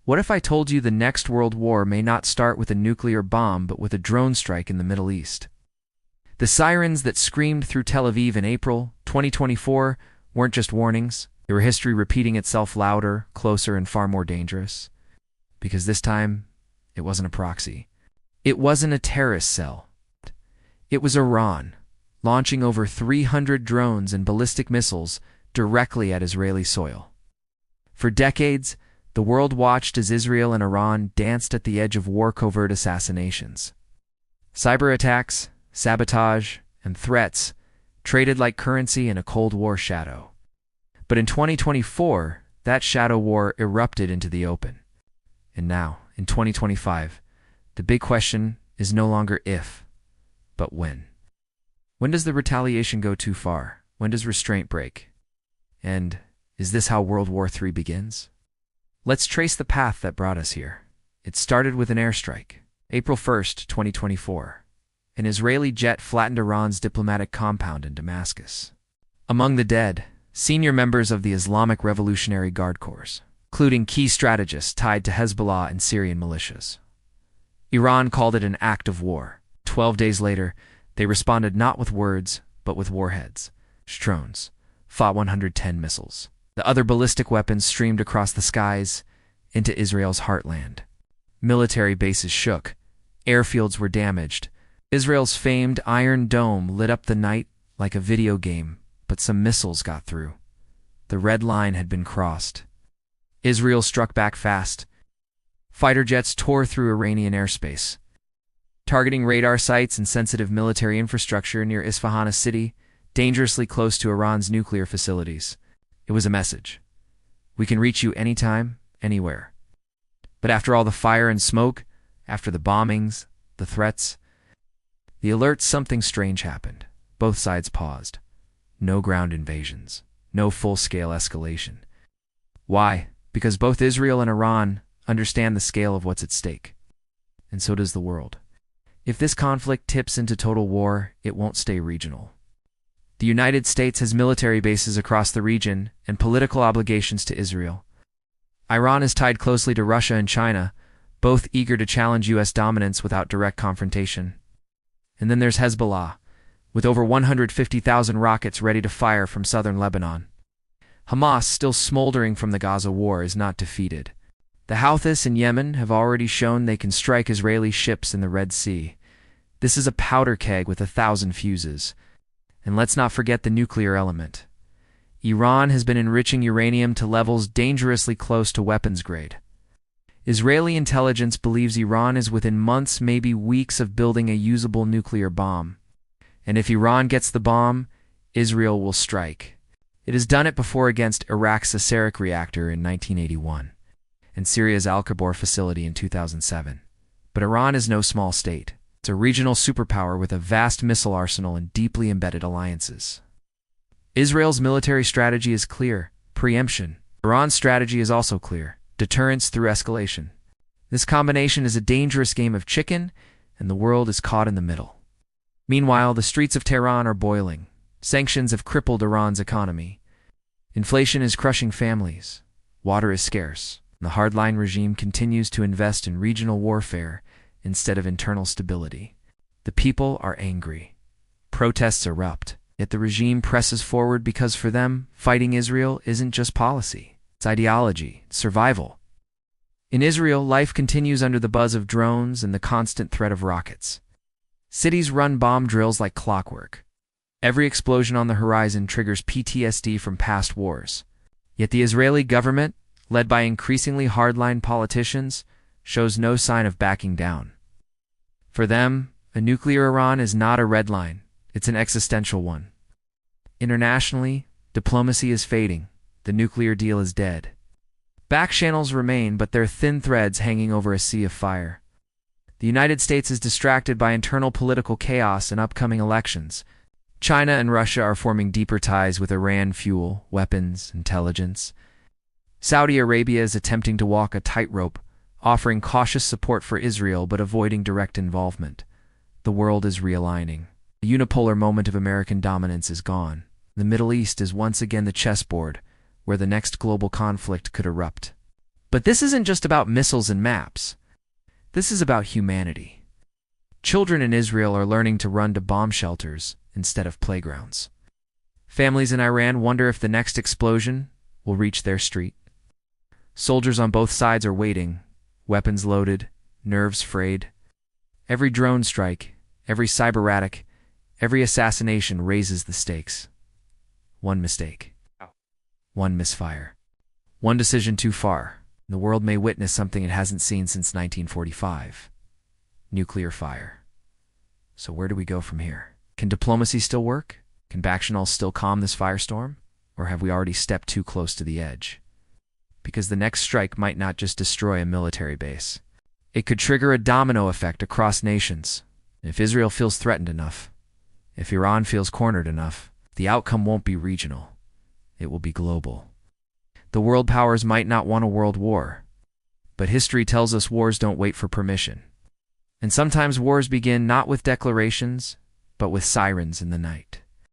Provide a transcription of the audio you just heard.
What if I told you the next world war may not start with a nuclear bomb but with a drone strike in the Middle East? The sirens that screamed through Tel Aviv in April 2024 weren't just warnings. They were history repeating itself louder, closer, and far more dangerous. Because this time, it wasn't a proxy. It wasn't a terrorist cell. It was Iran, launching over 300 drones and ballistic missiles directly at Israeli soil. For decades, the world watched as Israel and Iran danced at the edge of war covert assassinations. Cyberattacks, sabotage, and threats traded like currency in a Cold War shadow. But in 2024, that shadow war erupted into the open. And now, in 2025, the big question is no longer if, but when. When does the retaliation go too far? When does restraint break? And is this how World War III begins? Let's trace the path that brought us here. It started with an airstrike. April 1st, 2024. An Israeli jet flattened Iran's diplomatic compound in Damascus. Among the dead, senior members of the Islamic Revolutionary Guard Corps, including key strategists tied to Hezbollah and Syrian militias. Iran called it an act of war. 12 days later, they responded not with words, but with warheads. Drones fought 110 missiles. The other ballistic weapons streamed across the skies into Israel's heartland. Military bases shook. Airfields were damaged. Israel's famed Iron Dome lit up the night like a video game, but some missiles got through. The red line had been crossed. Israel struck back fast. Fighter jets tore through Iranian airspace, targeting radar sites and sensitive military infrastructure near Isfahan, a city dangerously close to Iran's nuclear facilities. It was a message. We can reach you anytime, anywhere. But after all the fire and smoke, after the bombings, the threats, the alerts, something strange happened. Both sides paused. No ground invasions. No full-scale escalation. Why? Because both Israel and Iran understand the scale of what's at stake. And so does the world. If this conflict tips into total war, it won't stay regional. The United States has military bases across the region and political obligations to Israel. Iran is tied closely to Russia and China, both eager to challenge U.S. dominance without direct confrontation. And then there's Hezbollah, with over 150,000 rockets ready to fire from southern Lebanon. Hamas, still smoldering from the Gaza war, is not defeated. The Houthis in Yemen have already shown they can strike Israeli ships in the Red Sea. This is a powder keg with 1,000 fuses. And let's not forget the nuclear element. Iran has been enriching uranium to levels dangerously close to weapons grade. Israeli intelligence believes Iran is within months, maybe weeks, of building a usable nuclear bomb. And if Iran gets the bomb, Israel will strike. It has done it before against Iraq's Asarik reactor in 1981 and Syria's Al-Kabor facility in 2007. But Iran is no small state. It's a regional superpower with a vast missile arsenal and deeply embedded alliances. Israel's military strategy is clear: preemption. Iran's strategy is also clear: deterrence through escalation. This combination is a dangerous game of chicken, and the world is caught in the middle. Meanwhile, the streets of Tehran are boiling. Sanctions have crippled Iran's economy. Inflation is crushing families. Water is scarce. The hardline regime continues to invest in regional warfare instead of internal stability. The people are angry. Protests erupt. Yet the regime presses forward because for them, fighting Israel isn't just policy. It's ideology, it's survival. In Israel, life continues under the buzz of drones and the constant threat of rockets. Cities run bomb drills like clockwork. Every explosion on the horizon triggers PTSD from past wars. Yet the Israeli government, led by increasingly hardline politicians, shows no sign of backing down. For them, a nuclear Iran is not a red line, it's an existential one. Internationally, diplomacy is fading. The nuclear deal is dead. Back channels remain, but they're thin threads hanging over a sea of fire. The United States is distracted by internal political chaos and upcoming elections. China and Russia are forming deeper ties with Iran: fuel, weapons, intelligence. Saudi Arabia is attempting to walk a tightrope, offering cautious support for Israel but avoiding direct involvement. The world is realigning. The unipolar moment of American dominance is gone. The Middle East is once again the chessboard, where the next global conflict could erupt. But this isn't just about missiles and maps. This is about humanity. Children in Israel are learning to run to bomb shelters instead of playgrounds. Families in Iran wonder if the next explosion will reach their street. Soldiers on both sides are waiting, weapons loaded, nerves frayed. Every drone strike, every cyberattack, every assassination raises the stakes. One mistake. One misfire. One decision too far. The world may witness something it hasn't seen since 1945. Nuclear fire. So where do we go from here? Can diplomacy still work? Can Bakshanal still calm this firestorm? Or have we already stepped too close to the edge? Because the next strike might not just destroy a military base. It could trigger a domino effect across nations. If Israel feels threatened enough, if Iran feels cornered enough, the outcome won't be regional. It will be global. The world powers might not want a world war, but history tells us wars don't wait for permission. And sometimes wars begin not with declarations, but with sirens in the night.